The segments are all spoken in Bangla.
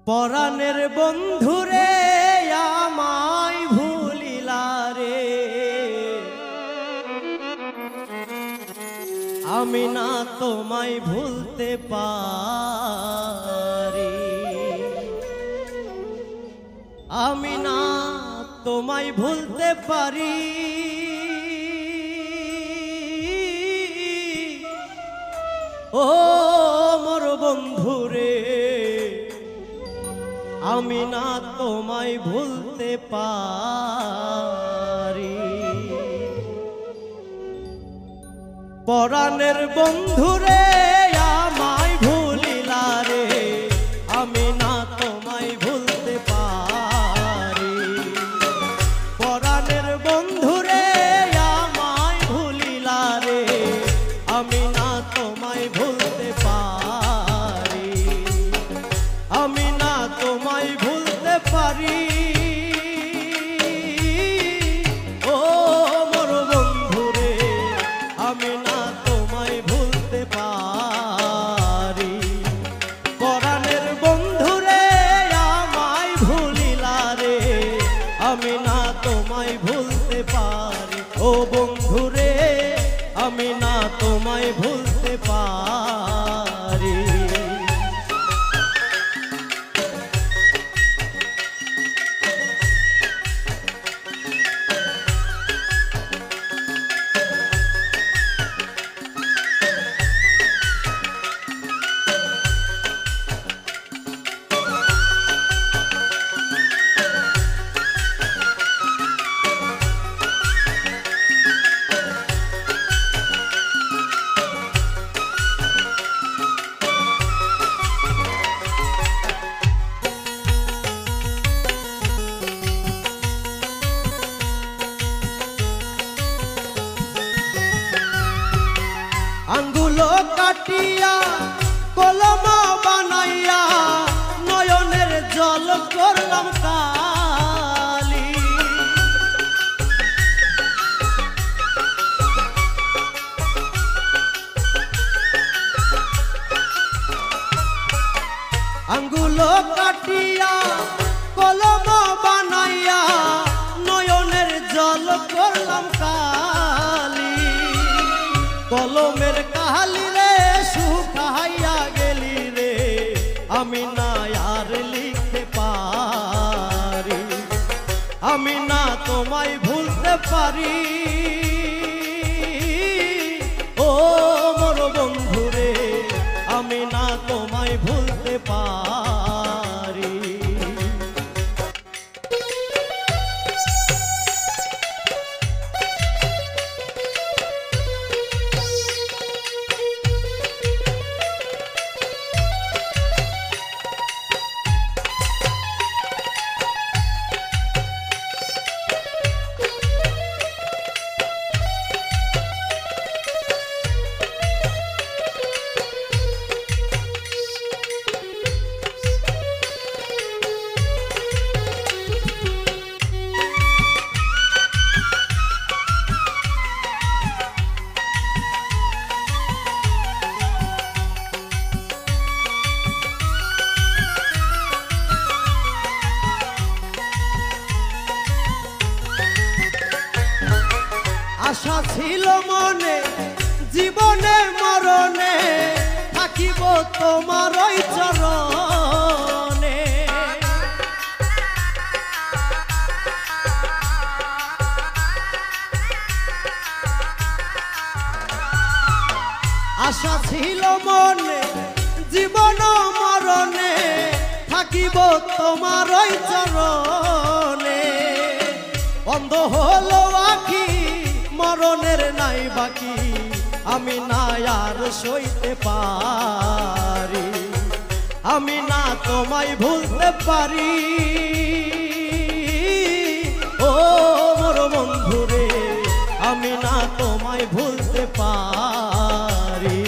পরাণের বন্ধুরে আমায় ভুলিলা রে, আমি না তোমায় ভুলতে পারি, আমি না তোমায় ভুলতে পারি। ও মোর বন্ধুরে, আমি না তোমায় ভুলতে পারি। পরাণের বন্ধুরে আমায় ভুলিলা রে, আমি না তোমায় ভুলতে পারি। পরাণের বন্ধুরে আমায় ভুলিলা রে, আমি না তোমায় ভুলতে পারি, আমি না তোমায় ভুলতে পারি। ও মোর বন্ধুরে, আমি না তোমায় ভুলতে পারি। পরাণের বন্ধুরে আমায় ভুলিলা রে, আমি না তোমায় ভুলতে পারি। ও বন্ধুরে, আমি না তোমায় ভুলতে পারি। আঙ্গুলো কাটিয়া কলম বানাইয়া নয়নের জল করলাম কালি। আঙ্গুলো কাটিয়া কলম বানাইয়া নয়নের জল করলাম কালি। কলমের কালি রে শুকাইয়া গেলি রে, আমি না আর লিখতে পারি, আমি না তোমায় ভুলতে পারি। ও মোর বন্ধুরে, আমি না তোমায় ভুলতে পারি। আশা ছিল মনে জীবনে মরণে থাকিব তোমার ওই চরণে। আশা ছিল মনে জীবন মরণে থাকিব তোমার ওই চরণে। অন্ধ হলো আখি মরণের নাই বাকি, আমি না আর সইতে পারি, আমি না তোমায় ভুলতে পারি। ও মোর বন্ধুরে, আমি না তোমায় ভুলতে পারি।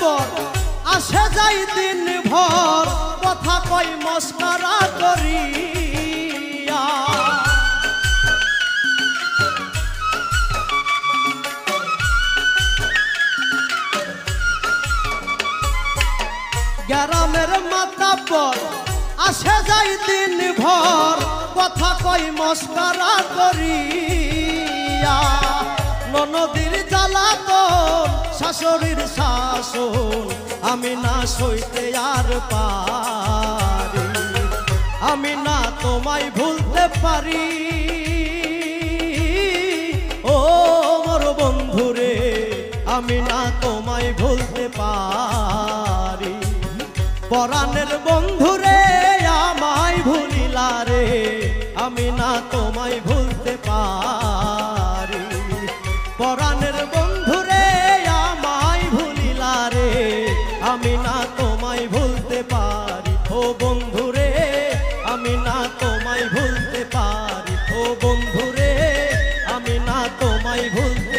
মাতাব্বর আসে যাই দিন ভর কথা কই মস্করা করিয়া গ্রামের মাতাব্বর আসে যাই দিন ভর কথা কই মস্করা করিয়া ননদীর জ্বালাতন শাশুড়ির শাসন আমি না সইতে আর পারি আমি না তোমায় ভুলতে পারি ও মোর বন্ধুরে আমি না তোমায় ভুলতে পারি পরাণের বন্ধুরে আমায় ভুলিলা রে আমি না তোমায় ভুলতে পারি পরাণের বন্ধুরে আমায় ভুলিলা রে আমি না তোমায় ভুলতে পারি ও বন্ধুরে আমি না তোমায় ভুলতে পারি ও বন্ধুরে আমি না তোমায় ভুলতে